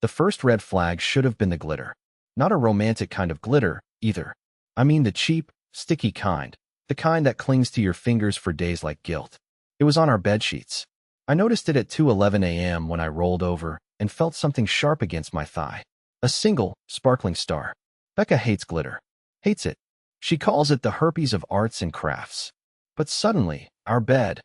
The first red flag should have been the glitter. Not a romantic kind of glitter, either. I mean the cheap, sticky kind. The kind that clings to your fingers for days like guilt. It was on our bedsheets. I noticed it at 2:11 a.m. when I rolled over and felt something sharp against my thigh. A single, sparkling star. Becca hates glitter. Hates it. She calls it the herpes of arts and crafts. But suddenly, our bed,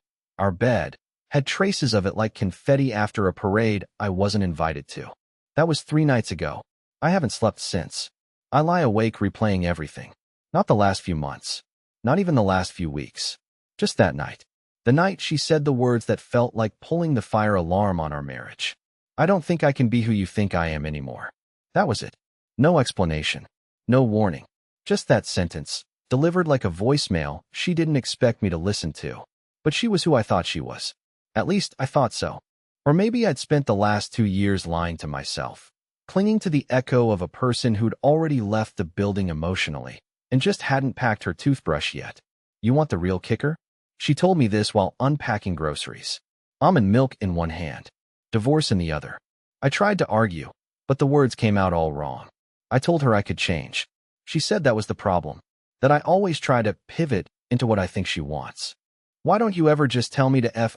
had traces of it like confetti after a parade I wasn't invited to. That was 3 nights ago. I haven't slept since. I lie awake replaying everything. Not the last few months. Not even the last few weeks. Just that night. The night she said the words that felt like pulling the fire alarm on our marriage. I don't think I can be who you think I am anymore. That was it. No explanation. No warning. Just that sentence, delivered like a voicemail she didn't expect me to listen to. But she was who I thought she was. At least, I thought so. Or maybe I'd spent the last 2 years lying to myself, clinging to the echo of a person who'd already left the building emotionally, and just hadn't packed her toothbrush yet. You want the real kicker? She told me this while unpacking groceries. Almond milk in one hand, divorce in the other. I tried to argue, but the words came out all wrong. I told her I could change. She said that was the problem, that I always try to pivot into what I think she wants. Why don't you ever just tell me to F***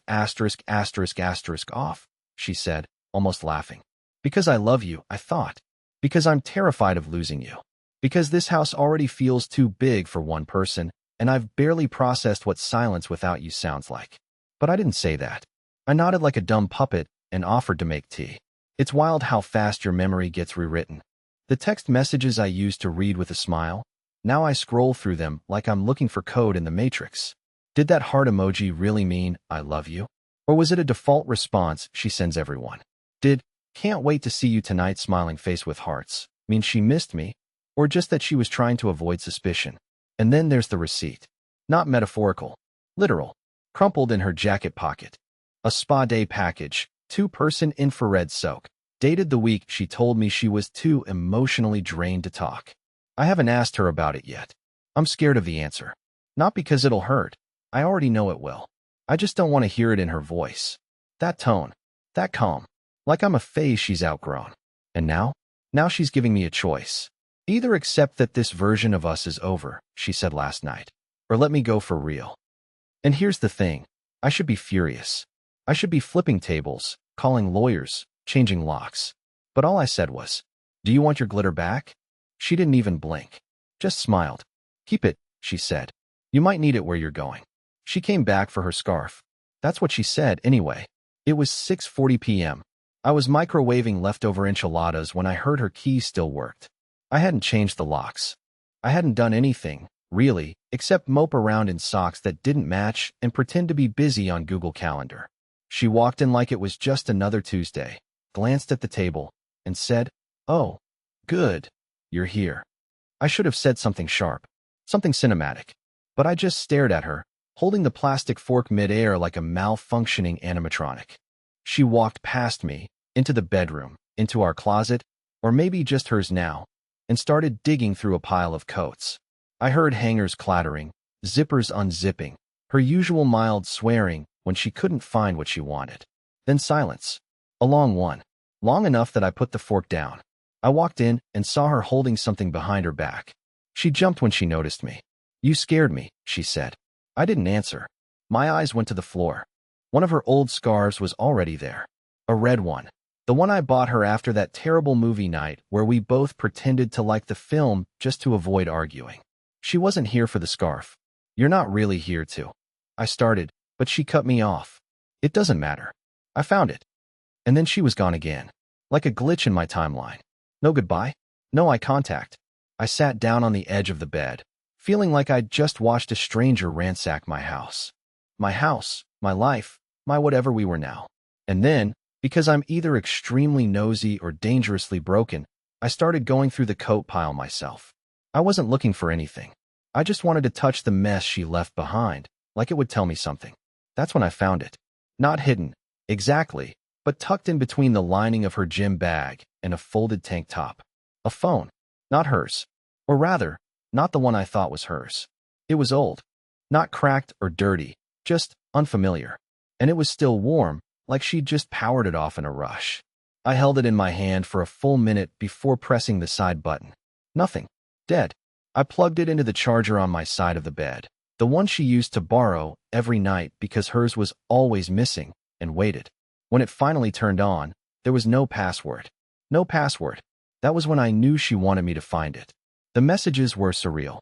off, she said, almost laughing. Because I love you, I thought. Because I'm terrified of losing you. Because this house already feels too big for one person, and I've barely processed what silence without you sounds like. But I didn't say that. I nodded like a dumb puppet and offered to make tea. It's wild how fast your memory gets rewritten. The text messages I used to read with a smile, now I scroll through them like I'm looking for code in the Matrix. Did that heart emoji really mean, I love you? Or was it a default response she sends everyone? Did, can't wait to see you tonight smiling face with hearts, mean she missed me? Or just that she was trying to avoid suspicion? And then there's the receipt. Not metaphorical. Literal. Crumpled in her jacket pocket. A spa day package, 2-person infrared soak. Dated the week she told me she was too emotionally drained to talk. I haven't asked her about it yet. I'm scared of the answer. Not because it'll hurt. I already know it will. I just don't want to hear it in her voice. That tone. That calm. Like I'm a phase she's outgrown. And now? Now she's giving me a choice. Either accept that this version of us is over, she said last night, or let me go for real. And here's the thing. I should be furious. I should be flipping tables, calling lawyers, changing locks. But all I said was, do you want your glitter back? She didn't even blink. Just smiled. Keep it, she said. You might need it where you're going. She came back for her scarf. That's what she said, anyway. It was 6:40 p.m. I was microwaving leftover enchiladas when I heard her keys still worked. I hadn't changed the locks. I hadn't done anything, really, except mope around in socks that didn't match and pretend to be busy on Google Calendar. She walked in like it was just another Tuesday, glanced at the table, and said, "Oh, good. You're here." I should have said something sharp, something cinematic. But I just stared at her, holding the plastic fork mid-air like a malfunctioning animatronic. She walked past me, into the bedroom, into our closet, or maybe just hers now, and started digging through a pile of coats. I heard hangers clattering, zippers unzipping, her usual mild swearing when she couldn't find what she wanted. Then silence. A long one. Long enough that I put the fork down. I walked in and saw her holding something behind her back. She jumped when she noticed me. You scared me, she said. I didn't answer. My eyes went to the floor. One of her old scarves was already there. A red one. The one I bought her after that terrible movie night where we both pretended to like the film just to avoid arguing. She wasn't here for the scarf. You're not really here to. I started, but she cut me off. It doesn't matter. I found it. And then she was gone again. Like a glitch in my timeline. No goodbye. No eye contact. I sat down on the edge of the bed, feeling like I'd just watched a stranger ransack my house. My life, my whatever we were now. And then, because I'm either extremely nosy or dangerously broken, I started going through the coat pile myself. I wasn't looking for anything. I just wanted to touch the mess she left behind, like it would tell me something. That's when I found it. Not hidden, exactly, but tucked in between the lining of her gym bag and a folded tank top. A phone. Not hers. Or rather, not the one I thought was hers. It was old. Not cracked or dirty, just unfamiliar. And it was still warm, like she'd just powered it off in a rush. I held it in my hand for a full minute before pressing the side button. Nothing. Dead. I plugged it into the charger on my side of the bed, the one she used to borrow every night because hers was always missing, and waited. When it finally turned on, there was no password. No password. That was when I knew she wanted me to find it. The messages were surreal.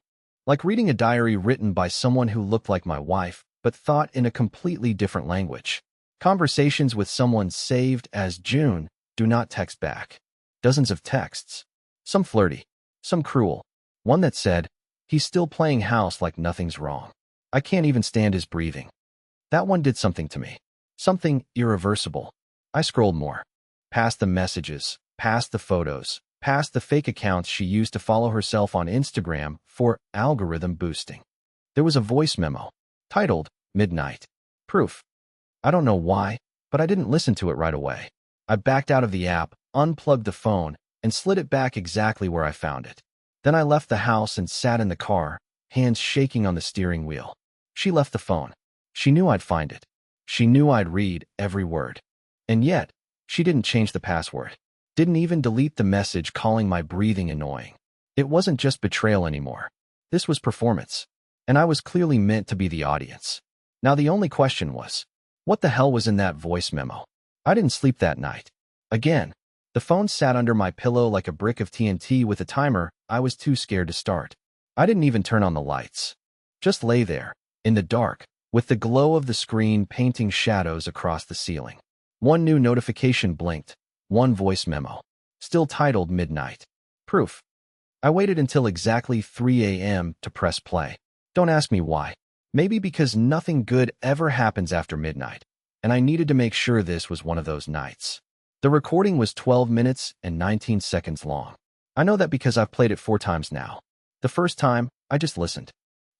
Like reading a diary written by someone who looked like my wife, but thought in a completely different language. Conversations with someone saved as June, do not text back. Dozens of texts. Some flirty. Some cruel. One that said, he's still playing house like nothing's wrong. I can't even stand his breathing. That one did something to me. Something irreversible. I scrolled more. Past the messages, past the photos, past the fake accounts she used to follow herself on Instagram for algorithm boosting. There was a voice memo, titled, Midnight. Proof. I don't know why, but I didn't listen to it right away. I backed out of the app, unplugged the phone, and slid it back exactly where I found it. Then I left the house and sat in the car, hands shaking on the steering wheel. She left the phone. She knew I'd find it. She knew I'd read every word. And yet, she didn't change the password. Didn't even delete the message calling my breathing annoying. It wasn't just betrayal anymore. This was performance. And I was clearly meant to be the audience. Now the only question was, what the hell was in that voice memo? I didn't sleep that night. Again, the phone sat under my pillow like a brick of TNT with a timer I was too scared to start. I didn't even turn on the lights. Just lay there, in the dark, with the glow of the screen painting shadows across the ceiling. One new notification blinked, one voice memo, still titled Midnight. Proof. I waited until exactly 3 a.m. to press play. Don't ask me why. Maybe because nothing good ever happens after midnight, and I needed to make sure this was one of those nights. The recording was 12 minutes and 19 seconds long. I know that because I've played it 4 times now. The first time, I just listened.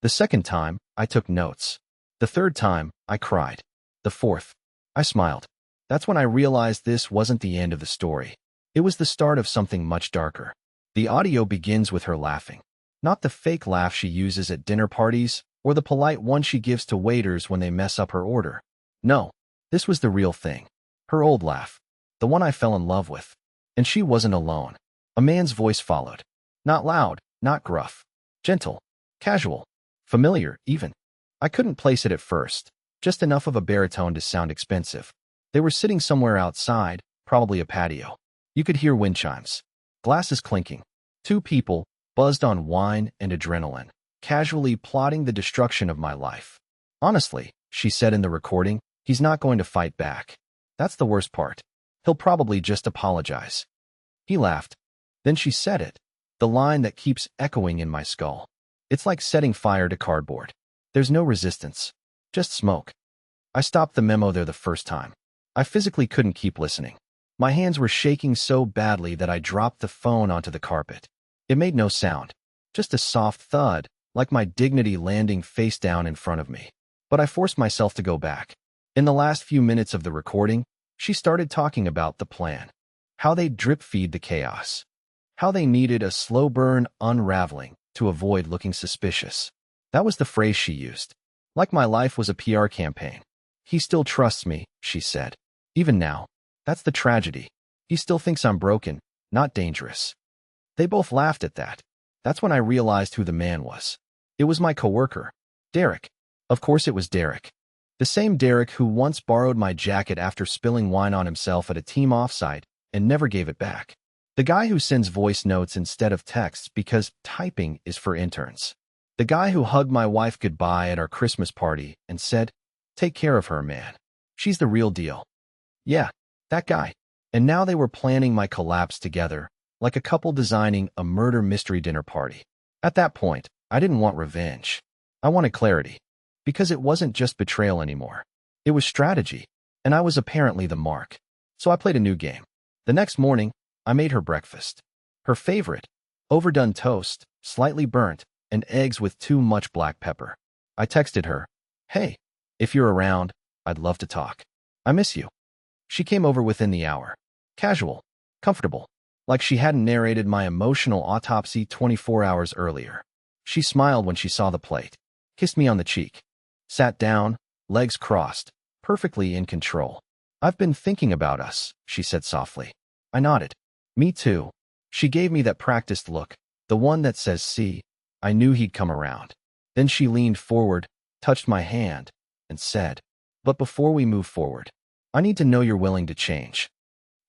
The second time, I took notes. The third time, I cried. The fourth, I smiled. That's when I realized this wasn't the end of the story. It was the start of something much darker. The audio begins with her laughing. Not the fake laugh she uses at dinner parties, or the polite one she gives to waiters when they mess up her order. No, this was the real thing. Her old laugh. The one I fell in love with. And she wasn't alone. A man's voice followed. Not loud, not gruff. Gentle. Casual. Familiar, even. I couldn't place it at first. Just enough of a baritone to sound expensive. They were sitting somewhere outside, probably a patio. You could hear wind chimes. Glasses clinking. 2 people, buzzed on wine and adrenaline, casually plotting the destruction of my life. Honestly, she said in the recording, he's not going to fight back. That's the worst part. He'll probably just apologize. He laughed. Then she said it. The line that keeps echoing in my skull. It's like setting fire to cardboard. There's no resistance. Just smoke. I stopped the memo there the first time. I physically couldn't keep listening. My hands were shaking so badly that I dropped the phone onto the carpet. It made no sound. Just a soft thud, like my dignity landing face down in front of me. But I forced myself to go back. In the last few minutes of the recording, she started talking about the plan. How they'd drip feed the chaos. How they needed a slow burn unraveling to avoid looking suspicious. That was the phrase she used. Like my life was a PR campaign. He still trusts me, she said. Even now. That's the tragedy. He still thinks I'm broken, not dangerous. They both laughed at that. That's when I realized who the man was. It was my coworker, Derek. Of course it was Derek. The same Derek who once borrowed my jacket after spilling wine on himself at a team offsite and never gave it back. The guy who sends voice notes instead of texts because typing is for interns. The guy who hugged my wife goodbye at our Christmas party and said, "Take care of her, man. She's the real deal." Yeah, that guy. And now they were planning my collapse together, like a couple designing a murder mystery dinner party. At that point, I didn't want revenge. I wanted clarity. Because it wasn't just betrayal anymore. It was strategy, and I was apparently the mark. So I played a new game. The next morning, I made her breakfast. Her favorite, overdone toast, slightly burnt, and eggs with too much black pepper. I texted her, "Hey, if you're around, I'd love to talk. I miss you." She came over within the hour. Casual, comfortable, like she hadn't narrated my emotional autopsy 24 hours earlier. She smiled when she saw the plate, kissed me on the cheek, sat down, legs crossed, perfectly in control. "I've been thinking about us," she said softly. I nodded. Me too. She gave me that practiced look, the one that says, see, I knew he'd come around. Then she leaned forward, touched my hand, and said, but before we move forward, I need to know you're willing to change.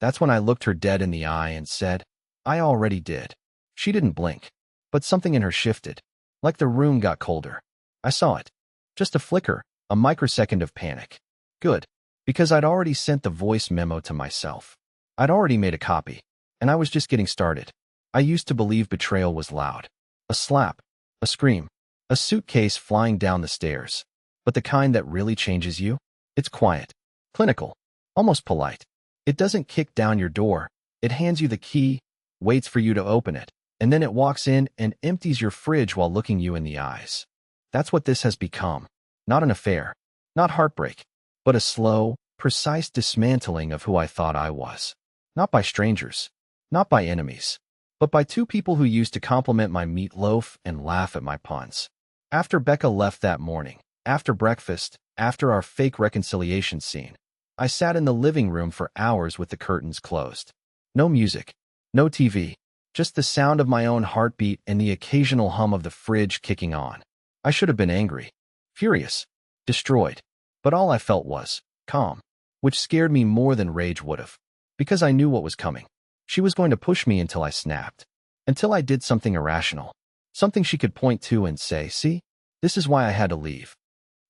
That's when I looked her dead in the eye and said, I already did. She didn't blink, but something in her shifted, like the room got colder. I saw it. Just a flicker, a microsecond of panic. Good, because I'd already sent the voice memo to myself. I'd already made a copy, and I was just getting started. I used to believe betrayal was loud. A slap, a scream, a suitcase flying down the stairs. But the kind that really changes you? It's quiet, clinical, almost polite. It doesn't kick down your door. It hands you the key, waits for you to open it, and then it walks in and empties your fridge while looking you in the eyes. That's what this has become. Not an affair, not heartbreak, but a slow, precise dismantling of who I thought I was. Not by strangers, not by enemies, but by two people who used to compliment my meatloaf and laugh at my puns. After Becca left that morning, after breakfast, after our fake reconciliation scene, I sat in the living room for hours with the curtains closed. No music, no TV, just the sound of my own heartbeat and the occasional hum of the fridge kicking on. I should have been angry, furious, destroyed, but all I felt was calm, which scared me more than rage would have, because I knew what was coming. She was going to push me until I snapped, until I did something irrational, something she could point to and say, see, this is why I had to leave.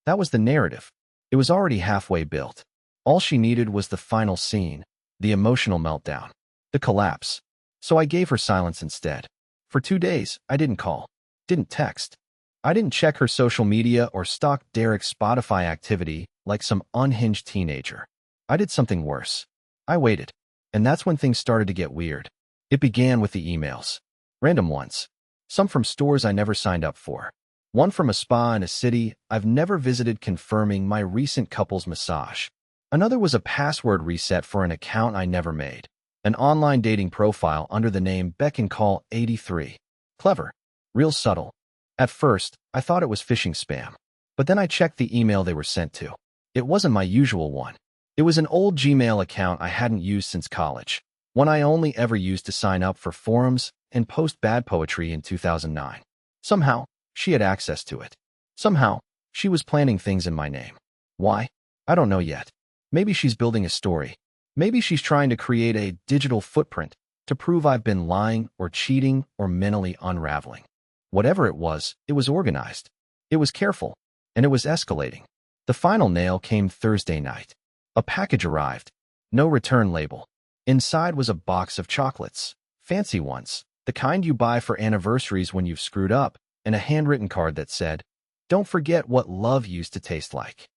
That was the narrative. It was already halfway built. All she needed was the final scene, the emotional meltdown, the collapse. So I gave her silence instead. For 2 days, I didn't call, didn't text. I didn't check her social media or stalk Derek's Spotify activity like some unhinged teenager. I did something worse. I waited. And that's when things started to get weird. It began with the emails. Random ones. Some from stores I never signed up for. One from a spa in a city I've never visited confirming my recent couple's massage. Another was a password reset for an account I never made. An online dating profile under the name Beck&Call83. Clever. Real subtle. At first, I thought it was phishing spam. But then I checked the email they were sent to. It wasn't my usual one. It was an old Gmail account I hadn't used since college, one I only ever used to sign up for forums and post bad poetry in 2009. Somehow, she had access to it. Somehow, she was planning things in my name. Why? I don't know yet. Maybe she's building a story. Maybe she's trying to create a digital footprint to prove I've been lying or cheating or mentally unraveling. Whatever it was organized. It was careful, and it was escalating. The final nail came Thursday night. A package arrived. No return label. Inside was a box of chocolates. Fancy ones. The kind you buy for anniversaries when you've screwed up, and a handwritten card that said, "Don't forget what love used to taste like."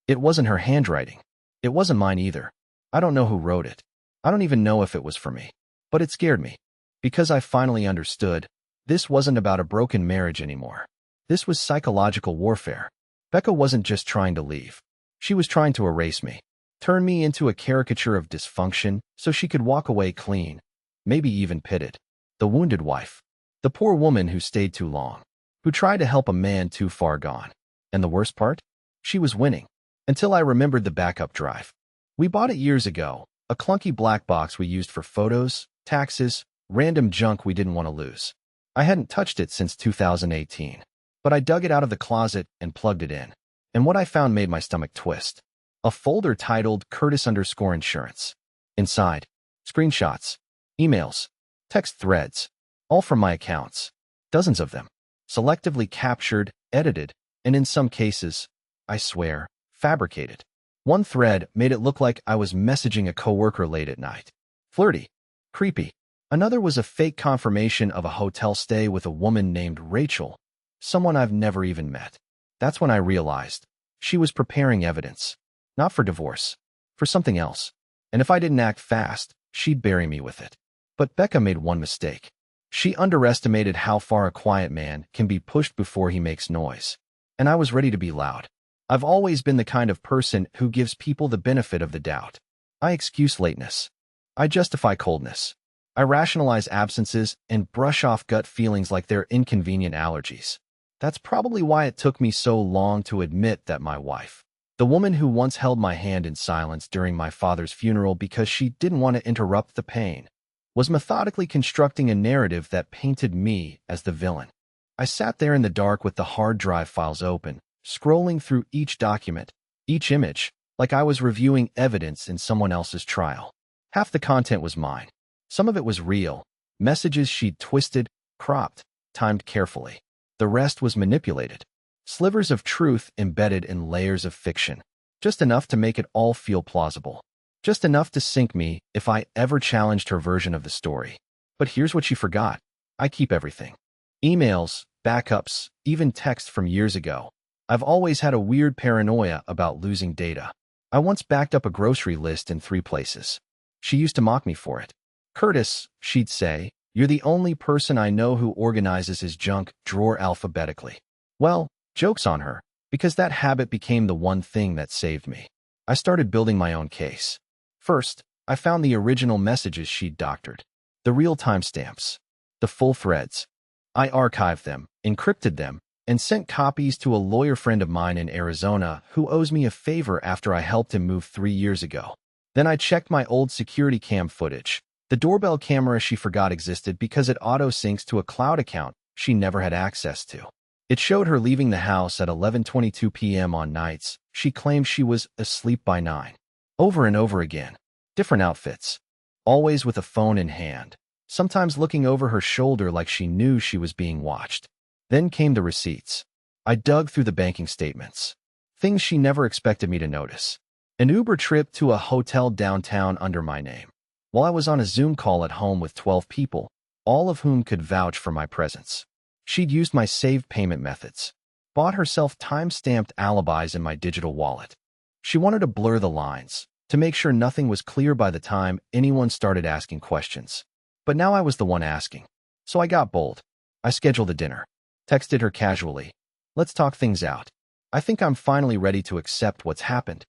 It wasn't her handwriting. It wasn't mine either. I don't know who wrote it. I don't even know if it was for me. But it scared me. Because I finally understood, this wasn't about a broken marriage anymore. This was psychological warfare. Becca wasn't just trying to leave. She was trying to erase me. Turn me into a caricature of dysfunction so she could walk away clean, maybe even pitted. The wounded wife. The poor woman who stayed too long. Who tried to help a man too far gone. And the worst part? She was winning. Until I remembered the backup drive. We bought it years ago, a clunky black box we used for photos, taxes, random junk we didn't want to lose. I hadn't touched it since 2018, but I dug it out of the closet and plugged it in. And what I found made my stomach twist. A folder titled Curtis_Insurance. Inside, screenshots, emails, text threads, all from my accounts. Dozens of them. Selectively captured, edited, and in some cases, I swear, fabricated. One thread made it look like I was messaging a coworker late at night. Flirty. Creepy. Another was a fake confirmation of a hotel stay with a woman named Rachel, someone I've never even met. That's when I realized she was preparing evidence. Not for divorce. For something else. And if I didn't act fast, she'd bury me with it. But Becca made one mistake. She underestimated how far a quiet man can be pushed before he makes noise. And I was ready to be loud. I've always been the kind of person who gives people the benefit of the doubt. I excuse lateness. I justify coldness. I rationalize absences and brush off gut feelings like they're inconvenient allergies. That's probably why it took me so long to admit that my wife, the woman who once held my hand in silence during my father's funeral because she didn't want to interrupt the pain, was methodically constructing a narrative that painted me as the villain. I sat there in the dark with the hard drive files open, scrolling through each document, each image, like I was reviewing evidence in someone else's trial. Half the content was mine. Some of it was real, messages she'd twisted, cropped, timed carefully. The rest was manipulated. Slivers of truth embedded in layers of fiction. Just enough to make it all feel plausible. Just enough to sink me if I ever challenged her version of the story. But here's what she forgot. I keep everything. Emails, backups, even text from years ago. I've always had a weird paranoia about losing data. I once backed up a grocery list in 3 places. She used to mock me for it. "Curtis," she'd say, "you're the only person I know who organizes his junk drawer alphabetically." Well, joke's on her, because that habit became the one thing that saved me. I started building my own case. First, I found the original messages she'd doctored, the real timestamps, the full threads. I archived them, encrypted them, and sent copies to a lawyer friend of mine in Arizona who owes me a favor after I helped him move 3 years ago. Then I checked my old security cam footage. The doorbell camera she forgot existed because it auto-syncs to a cloud account she never had access to. It showed her leaving the house at 11:22 p.m. on nights she claimed she was asleep by 9. Over and over again. Different outfits. Always with a phone in hand. Sometimes looking over her shoulder like she knew she was being watched. Then came the receipts. I dug through the banking statements. Things she never expected me to notice. An Uber trip to a hotel downtown under my name. While I was on a Zoom call at home with 12 people, all of whom could vouch for my presence. She'd used my saved payment methods. Bought herself time-stamped alibis in my digital wallet. She wanted to blur the lines, to make sure nothing was clear by the time anyone started asking questions. But now I was the one asking. So I got bold. I scheduled a dinner. Texted her casually. "Let's talk things out. I think I'm finally ready to accept what's happened."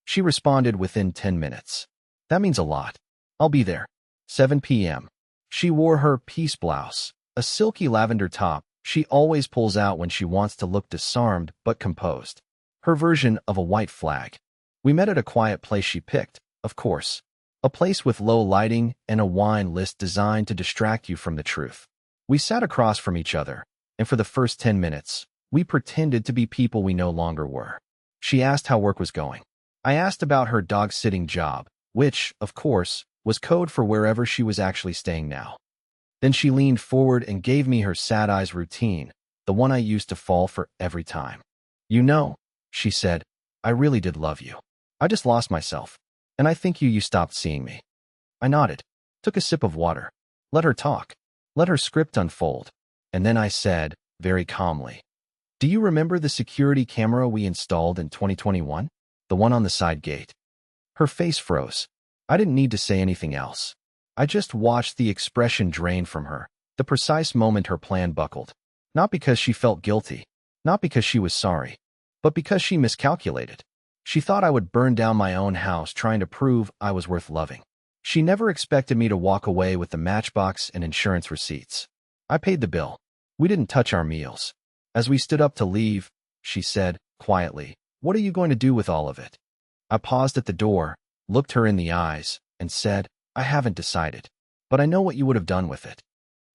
She responded within 10 minutes. "That means a lot. I'll be there." 7 p.m. She wore her peace blouse, a silky lavender top she always pulls out when she wants to look disarmed but composed. Her version of a white flag. We met at a quiet place she picked, of course. A place with low lighting and a wine list designed to distract you from the truth. We sat across from each other, and for the first 10 minutes, we pretended to be people we no longer were. She asked how work was going. I asked about her dog-sitting job, which, of course, was code for wherever she was actually staying now. Then she leaned forward and gave me her sad eyes routine, the one I used to fall for every time. "You know," she said, "I really did love you. I just lost myself, and I think you stopped seeing me." I nodded, took a sip of water, let her talk, let her script unfold, and then I said, very calmly, "Do you remember the security camera we installed in 2021? The one on the side gate?" Her face froze. I didn't need to say anything else. I just watched the expression drain from her, the precise moment her plan buckled. Not because she felt guilty, not because she was sorry, but because she miscalculated. She thought I would burn down my own house trying to prove I was worth loving. She never expected me to walk away with the matchbox and insurance receipts. I paid the bill. We didn't touch our meals. As we stood up to leave, she said, quietly, "What are you going to do with all of it?" I paused at the door, looked her in the eyes, and said, "I haven't decided, but I know what you would have done with it."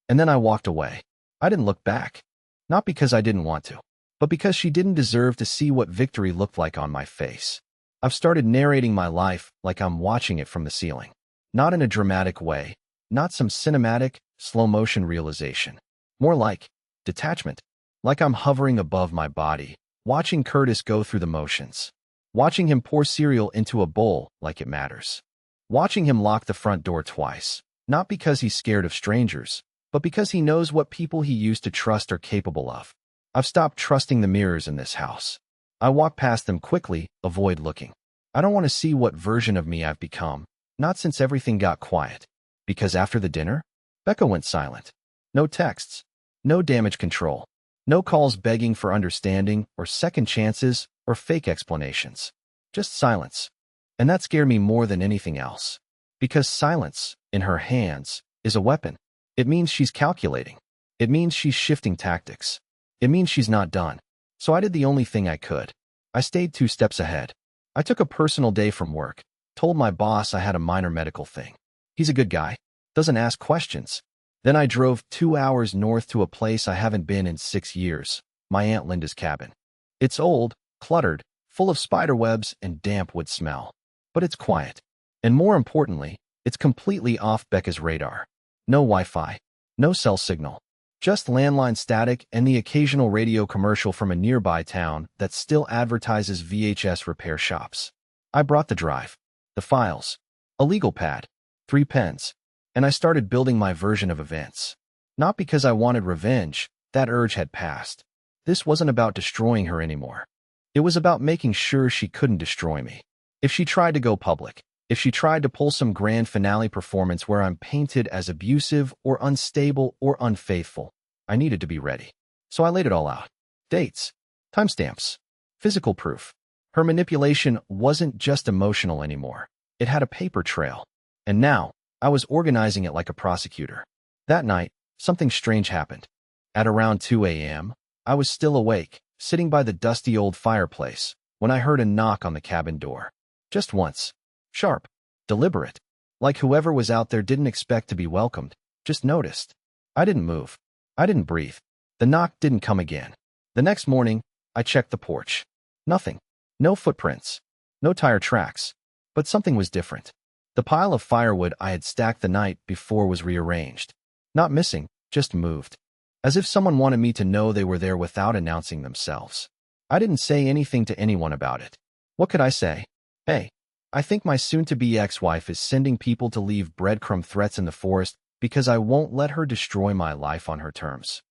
And then I walked away. I didn't look back. Not because I didn't want to, but because she didn't deserve to see what victory looked like on my face. I've started narrating my life like I'm watching it from the ceiling. Not in a dramatic way, not some cinematic, slow-motion realization. More like detachment. Like I'm hovering above my body, watching Curtis go through the motions. Watching him pour cereal into a bowl like it matters. Watching him lock the front door twice, not because he's scared of strangers, but because he knows what people he used to trust are capable of. I've stopped trusting the mirrors in this house. I walk past them quickly, avoid looking. I don't want to see what version of me I've become, not since everything got quiet. Because after the dinner, Becca went silent. No texts, no damage control, no calls begging for understanding or second chances or fake explanations. Just silence. And that scared me more than anything else. Because silence, in her hands, is a weapon. It means she's calculating. It means she's shifting tactics. It means she's not done. So I did the only thing I could. I stayed 2 steps ahead. I took a personal day from work, told my boss I had a minor medical thing. He's a good guy. doesn't ask questions. Then I drove 2 hours north to a place I haven't been in 6 years, my Aunt Linda's cabin. It's old, cluttered, full of spiderwebs and damp wood smell. But it's quiet. And more importantly, it's completely off Becca's radar. No Wi-Fi, no cell signal. Just landline static and the occasional radio commercial from a nearby town that still advertises VHS repair shops. I brought the drive, the files, a legal pad, 3 pens, and I started building my version of events. Not because I wanted revenge, that urge had passed. This wasn't about destroying her anymore. It was about making sure she couldn't destroy me. If she tried to go public, if she tried to pull some grand finale performance where I'm painted as abusive or unstable or unfaithful, I needed to be ready. So I laid it all out. Dates, timestamps, physical proof. Her manipulation wasn't just emotional anymore. It had a paper trail. And now, I was organizing it like a prosecutor. That night, something strange happened. At around 2 a.m., I was still awake, sitting by the dusty old fireplace, when I heard a knock on the cabin door. Just once. Sharp. Deliberate. Like whoever was out there didn't expect to be welcomed, just noticed. I didn't move. I didn't breathe. The knock didn't come again. The next morning, I checked the porch. Nothing. No footprints. No tire tracks. But something was different. The pile of firewood I had stacked the night before was rearranged. Not missing, just moved. As if someone wanted me to know they were there without announcing themselves. I didn't say anything to anyone about it. What could I say? Hey, I think my soon-to-be ex-wife is sending people to leave breadcrumb threats in the forest because I won't let her destroy my life on her terms.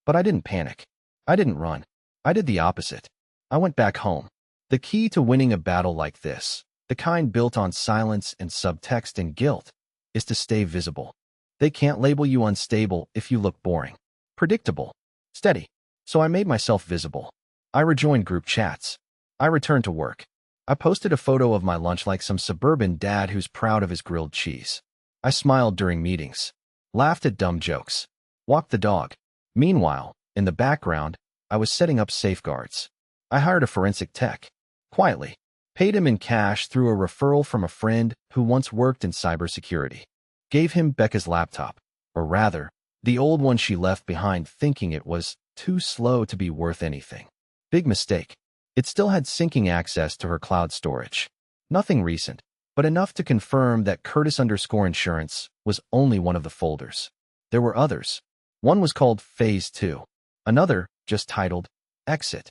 But I didn't panic. I didn't run. I did the opposite. I went back home. The key to winning a battle like this, the kind built on silence and subtext and guilt, is to stay visible. They can't label you unstable if you look boring. Predictable. Steady. So I made myself visible. I rejoined group chats. I returned to work. I posted a photo of my lunch like some suburban dad who's proud of his grilled cheese. I smiled during meetings. Laughed at dumb jokes. Walked the dog. Meanwhile, in the background, I was setting up safeguards. I hired a forensic tech. Quietly. Paid him in cash through a referral from a friend who once worked in cybersecurity. Gave him Becca's laptop. Or rather, the old one she left behind thinking it was too slow to be worth anything. Big mistake. It still had syncing access to her cloud storage. Nothing recent, but enough to confirm that Curtis_Insurance was only one of the folders. There were others. One was called Phase 2. Another, just titled Exit.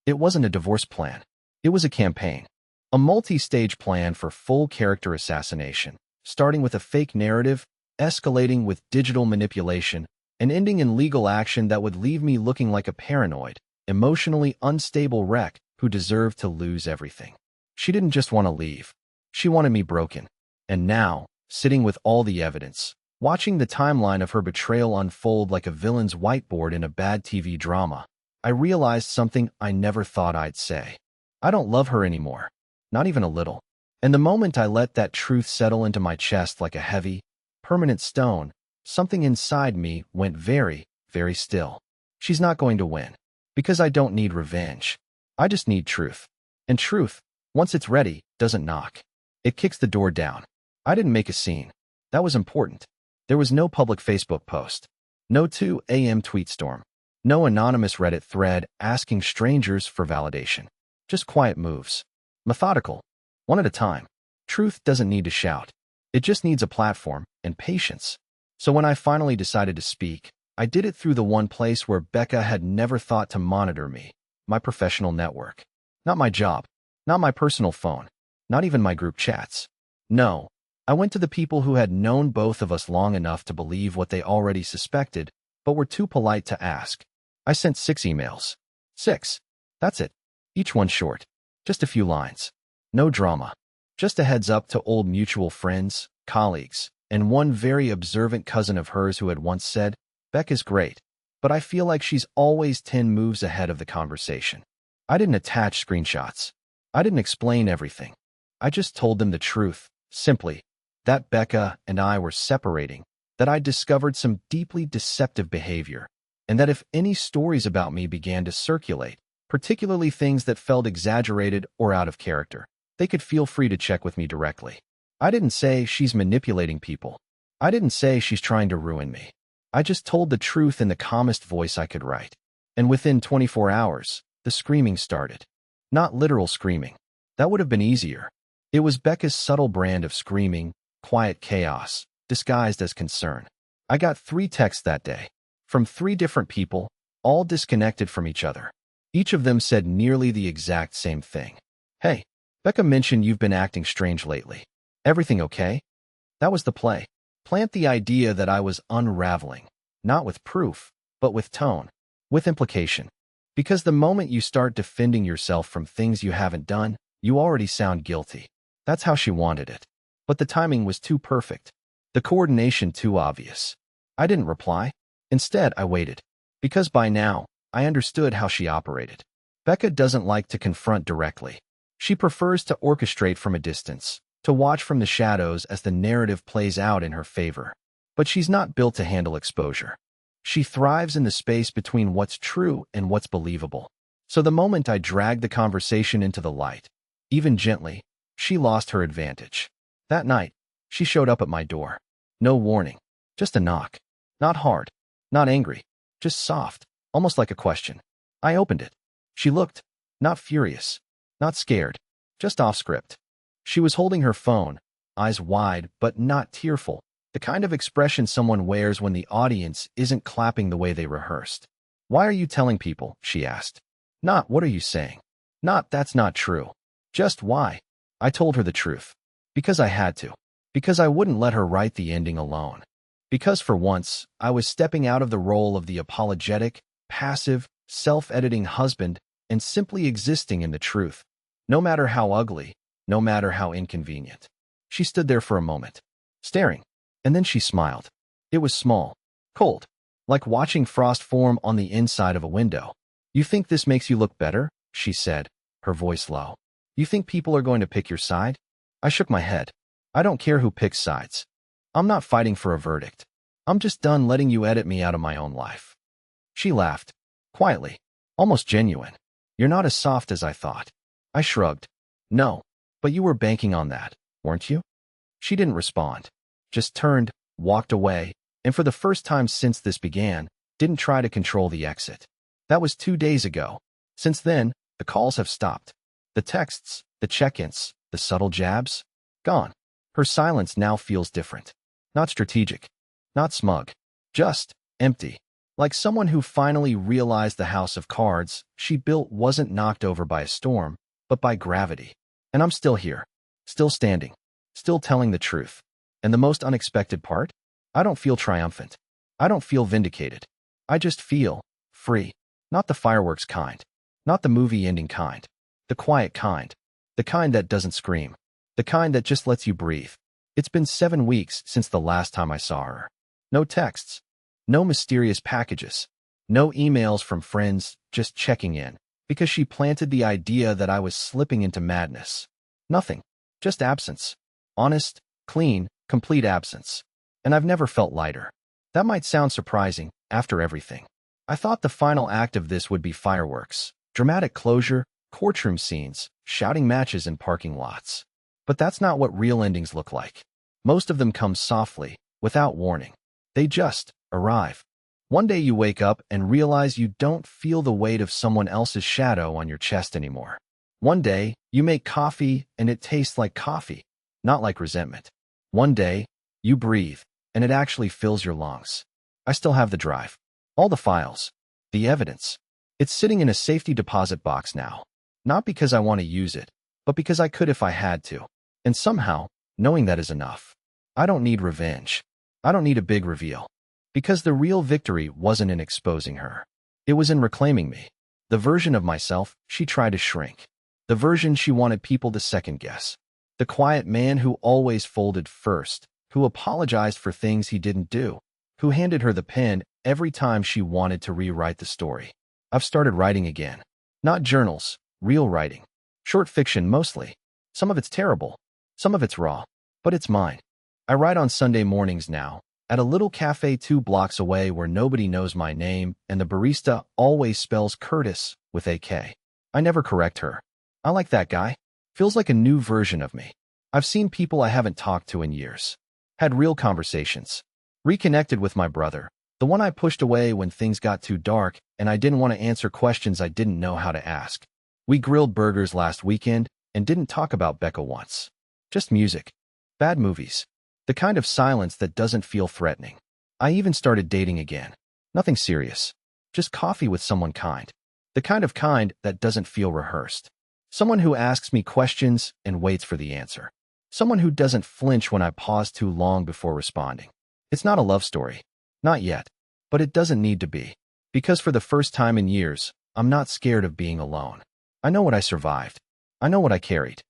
It wasn't a divorce plan. It was a campaign. A multi-stage plan for full character assassination, starting with a fake narrative, escalating with digital manipulation, and ending in legal action that would leave me looking like a paranoid, emotionally unstable wreck who deserved to lose everything. She didn't just want to leave. She wanted me broken. And now, sitting with all the evidence, watching the timeline of her betrayal unfold like a villain's whiteboard in a bad TV drama, I realized something I never thought I'd say. I don't love her anymore. Not even a little. And the moment I let that truth settle into my chest like a heavy, permanent stone, something inside me went very, very still. She's not going to win. Because I don't need revenge. I just need truth. And truth, once it's ready, doesn't knock. It kicks the door down. I didn't make a scene. That was important. There was no public Facebook post. No 2 a.m. tweet storm. No anonymous Reddit thread asking strangers for validation. Just quiet moves. Methodical. One at a time. Truth doesn't need to shout. It just needs a platform and patience. So when I finally decided to speak, I did it through the one place where Becca had never thought to monitor me, my professional network. Not my job. Not my personal phone. Not even my group chats. No. I went to the people who had known both of us long enough to believe what they already suspected, but were too polite to ask. I sent 6 emails. 6. That's it. Each one short. Just a few lines. No drama. Just a heads up to old mutual friends, colleagues, and one very observant cousin of hers who had once said, "Becca's great, but I feel like she's always 10 moves ahead of the conversation." I didn't attach screenshots. I didn't explain everything. I just told them the truth, simply, that Becca and I were separating, that I'd discovered some deeply deceptive behavior, and that if any stories about me began to circulate, particularly things that felt exaggerated or out of character, they could feel free to check with me directly. I didn't say she's manipulating people. I didn't say she's trying to ruin me. I just told the truth in the calmest voice I could write. And within 24 hours, the screaming started. Not literal screaming. That would have been easier. It was Becca's subtle brand of screaming, quiet chaos, disguised as concern. I got 3 texts that day, from 3 different people, all disconnected from each other. Each of them said nearly the exact same thing. Hey, Becca mentioned you've been acting strange lately. Everything okay? That was the play. Plant the idea that I was unraveling, not with proof, but with tone, with implication. Because the moment you start defending yourself from things you haven't done, you already sound guilty. That's how she wanted it. But the timing was too perfect. The coordination too obvious. I didn't reply. Instead, I waited. Because by now, I understood how she operated. Becca doesn't like to confront directly. She prefers to orchestrate from a distance, to watch from the shadows as the narrative plays out in her favor. But she's not built to handle exposure. She thrives in the space between what's true and what's believable. So the moment I dragged the conversation into the light, even gently, she lost her advantage. That night, she showed up at my door. No warning, just a knock. Not hard, not angry, just soft, almost like a question. I opened it. She looked, not furious, not scared, just off script. She was holding her phone, eyes wide but not tearful, the kind of expression someone wears when the audience isn't clapping the way they rehearsed. Why are you telling people? She asked. Not what are you saying? Not that's not true. Just why? I told her the truth. Because I had to. Because I wouldn't let her write the ending alone. Because for once, I was stepping out of the role of the apologetic, passive, self-editing husband and simply existing in the truth. No matter how ugly, no matter how inconvenient. She stood there for a moment, staring, and then she smiled. It was small, cold, like watching frost form on the inside of a window. You think this makes you look better? She said, her voice low. You think people are going to pick your side? I shook my head. I don't care who picks sides. I'm not fighting for a verdict. I'm just done letting you edit me out of my own life. She laughed, quietly, almost genuine. You're not as soft as I thought. I shrugged. No, but you were banking on that, weren't you? She didn't respond, just turned, walked away, and for the first time since this began, didn't try to control the exit. That was 2 days ago. Since then, the calls have stopped. The texts, the check-ins, the subtle jabs, gone. Her silence now feels different. Not strategic, not smug, just empty. Like someone who finally realized the house of cards she built wasn't knocked over by a storm, but by gravity. And I'm still here, still standing, still telling the truth. And the most unexpected part? I don't feel triumphant. I don't feel vindicated. I just feel free. Not the fireworks kind. Not the movie ending kind. The quiet kind. The kind that doesn't scream. The kind that just lets you breathe. It's been 7 weeks since the last time I saw her. No texts. No mysterious packages. No emails from friends just checking in, because she planted the idea that I was slipping into madness. Nothing. Just absence. Honest, clean, complete absence. And I've never felt lighter. That might sound surprising, after everything. I thought the final act of this would be fireworks, dramatic closure, courtroom scenes, shouting matches in parking lots. But that's not what real endings look like. Most of them come softly, without warning. They just arrive. One day you wake up and realize you don't feel the weight of someone else's shadow on your chest anymore. One day, you make coffee and it tastes like coffee, not like resentment. One day, you breathe and it actually fills your lungs. I still have the drive. All the files. The evidence. It's sitting in a safety deposit box now. Not because I want to use it, but because I could if I had to. And somehow, knowing that is enough. I don't need revenge. I don't need a big reveal. Because the real victory wasn't in exposing her. It was in reclaiming me. The version of myself she tried to shrink. The version she wanted people to second-guess. The quiet man who always folded first, who apologized for things he didn't do, who handed her the pen every time she wanted to rewrite the story. I've started writing again. Not journals, real writing. Short fiction mostly. Some of it's terrible. Some of it's raw. But it's mine. I write on Sunday mornings now, at a little cafe 2 blocks away where nobody knows my name and the barista always spells Curtis with a K. I never correct her. I like that guy. Feels like a new version of me. I've seen people I haven't talked to in years. Had real conversations. Reconnected with my brother, the one I pushed away when things got too dark and I didn't want to answer questions I didn't know how to ask. We grilled burgers last weekend and didn't talk about Becca once. Just music. Bad movies. The kind of silence that doesn't feel threatening. I even started dating again. Nothing serious. Just coffee with someone kind. The kind of kind that doesn't feel rehearsed. Someone who asks me questions and waits for the answer. Someone who doesn't flinch when I pause too long before responding. It's not a love story. Not yet. But it doesn't need to be. Because for the first time in years, I'm not scared of being alone. I know what I survived. I know what I carried.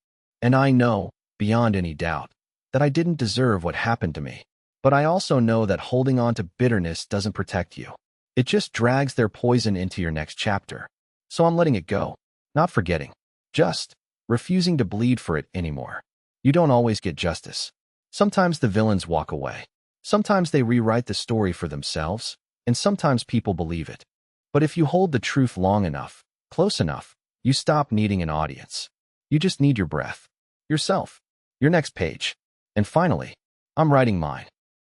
And I know, beyond any doubt, that I didn't deserve what happened to me. But I also know that holding on to bitterness doesn't protect you. It just drags their poison into your next chapter. So I'm letting it go. Not forgetting. Just refusing to bleed for it anymore. You don't always get justice. Sometimes the villains walk away. Sometimes they rewrite the story for themselves, and sometimes people believe it. But if you hold the truth long enough, close enough, you stop needing an audience. You just need your breath, yourself, your next page. And finally, I'm writing mine.